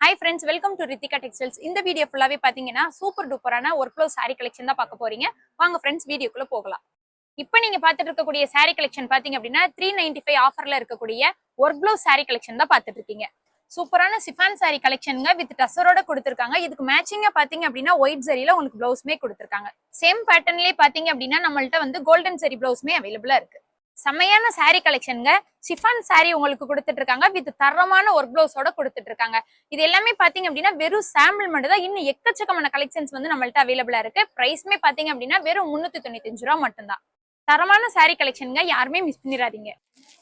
Hi friends, welcome to Ritika Textiles. இந்த video ஃபுல்லாவே பாத்தீங்கன்னா சூப்பர் டூப்பரான ஒர்க் ப்ளவுஸ் saree கலெக்ஷன் தான் பார்க்க போறீங்க. வாங்க ஃப்ரெண்ட்ஸ் வீடியோக்குள்ள போகலாம். இப்போ நீங்க பார்த்துட்டு இருக்கக்கூடிய saree கலெக்ஷன் பாத்தீங்க அப்படின்னா 395 ஆஃபர்ல இருக்கக்கூடிய ஒர்க் ப்ளவுஸ் saree கலெக்ஷன் தான் பார்த்துட்டு இருக்கீங்க. சூப்பரான சிஃபான் saree கலெக்ஷனுங்க வித் டசரோட கொடுத்திருக்காங்க. இதுக்கு மேட்சிங்கா பாத்தீங்க அப்படின்னா ஒயிட் ஜரியில உங்களுக்கு ப்ளவுஸ்மே கொடுத்திருக்காங்க. சேம் பேட்டர்ன்லயே பாத்தீங்க அப்படின்னா நம்மள்ட்ட வந்து கோல்டன் ஜரி ப்ளவுஸ்மே அவைலபிளா இருக்கு. செமையான saree கலெக்ஷனுங்க. சிஃபான் saree உங்களுக்கு கொடுத்துட்டு இருக்காங்க வித் தரமான ஒர்க் ப்ளவுஸோட கொடுத்துட்டு இருக்காங்க. இது எல்லாமே பாத்தீங்க அப்படின்னா வெறும் சாம்பிள் மட்டும் தான். இன்னும் எக்கச்சக்கமான கலெக்ஷன்ஸ் வந்து நம்மள்ட்ட அவைலபிளா இருக்கு. பிரைஸ்மே பாத்தீங்க அப்படின்னா வெறும் 395 ரூபா மட்டும்தான். தரமான saree கலெக்ஷனுங்க, யாருமே மிஸ் பண்ணிடாதீங்க.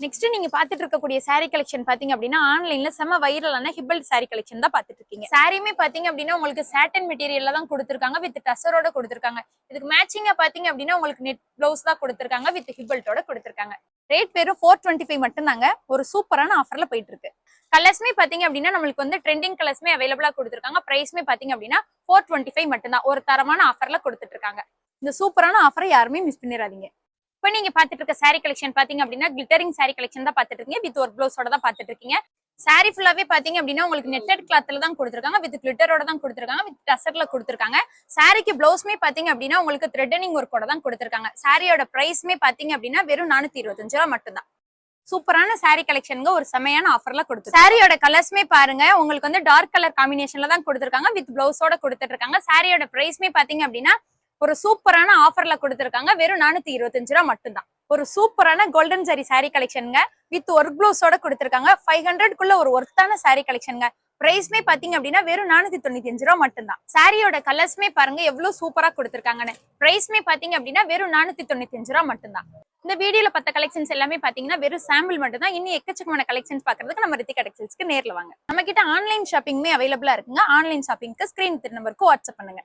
நெக்ஸ்ட் நீங்க பாத்துட்டு இருக்கக்கூடிய saree கலெக்ஷன் பாத்தீங்க அப்படின்னா ஆன்லைன்ல செம வைரலான ஹிப்பல் saree கலெக்ஷன் தான் பாத்துட்டு இருக்கீங்க. சாரியுமே பாத்தீங்க அப்படின்னா உங்களுக்கு சாட்டன் மெட்டீரியல்ல தான் கொடுத்திருக்காங்க வித் டசரோட கொடுத்திருக்காங்க. இதுக்கு மேட்சிங்கா பாத்தீங்க அப்படின்னா உங்களுக்கு நெட் ப்ளவுஸ் தான் கொடுத்திருக்காங்க வித் ஹிப்பல்ட்டோட கொடுத்திருக்காங்க. ரேட் வெறும் 425 மட்டும் தாங்க. ஒரு சூப்பரான ஆஃபர்ல போயிட்டு இருக்கு. கலர்ஸ்மே பாத்தீங்க அப்படின்னா நம்மளுக்கு வந்து ட்ரெண்டிங் கலர்ஸ்மே அவைலபிளா கொடுத்திருக்காங்க. பிரைஸ்மே பாத்தீங்க அப்படின்னா 425 மட்டும் தான். ஒரு தரமான ஆஃபர்ல கொடுத்துட்டு இருக்காங்க. இந்த சூப்பரான ஆஃபரை யாருமே மிஸ் பண்ணிடாதீங்க. இப்போ நீங்க பாத்துட்டு இருக்க saree கலெக்ஷன் பாத்தீங்க அப்படின்னா கிளிட்டரிங் saree கலெக்ஷன் தான் பாத்துட்டு இருக்கீங்க வித் ஒரு ப்ளவுஸோட தான் பாத்துட்டு இருக்கீங்க. saree ஃபுல்லாவே பாத்தீங்க அப்படின்னா உங்களுக்கு நெட்டட் கிளாத்ல தான் கொடுத்திருக்காங்க வித் கிளிட்டரோட தான் கொடுத்திருக்காங்க வித் டசர்ல கொடுத்திருக்காங்க. சாரிக்கு ப்ளவுஸ்மே பாத்தீங்க அப்படின்னா உங்களுக்கு த்ரெட்டனிங் ஒர்க்கோட தான் கொடுத்திருக்காங்க. சாரியோட பிரைஸ்மே பாத்தீங்க அப்படின்னா வெறும் 425 ரூபா மட்டும்தான். சூப்பரான saree கலெக்ஷனுங்க, ஒரு செமையான ஆஃபர்ல கொடுத்து. சாரியோட கலர்ஸ்மே பாருங்க, உங்களுக்கு வந்து டார்க் கலர் காம்பினேஷன்ல தான் கொடுத்திருக்காங்க வித் ப்ளவுஸோட கொடுத்துட்டு இருக்காங்க. சாரியோட பிரைஸ்மே பாத்தீங்க அப்படின்னா ஒரு சூப்பரான ஆஃபர்ல கொடுத்திருக்காங்க. வெறும் 425 ரூபா மட்டும்தான். ஒரு சூப்பரான கோல்டன் ஜரி saree கலெக்ஷனுங்க வித் ஒர்க் ப்ளவுஸோட கொடுத்திருக்காங்க. 500க்குள்ள ஒரு ஒர்த்தான saree கலெக்ஷனுங்க. பிரைஸ்மே பாத்தீங்க அப்படின்னா வெறும் 495 ரூபா மட்டும்தான். சாரியோட கலர்ஸ்மே பாருங்க எவ்வளவு சூப்பரா கொடுத்திருக்காங்கன்னு. பிரைஸ்மே பாத்தீங்க அப்படின்னா வெறும் 495 ரூபா மட்டும்தான். இந்த வீடியோல பார்த்த கலெக்ஷன்ஸ் எல்லாமே பாத்தீங்கன்னா வெறும் சாம்பிள் மட்டும் தான். இன்னும் எக்கச்சக்கமான கலெக்ஷன்ஸ் பாக்குறதுக்கு நம்ம ரித்திகா டெக்ஸ்டைல்ஸ்க்கு நேர்ல வாங்க. நம்ம கிட்ட ஆன்லைன் ஷாப்பிங்மே அவைலபிளா இருக்குங்க. ஆன்லைன் ஷாப்பிங்க்கு ஸ்கிரீன் நம்பருக்கு வாட்ஸ்அப் பண்ணுங்க.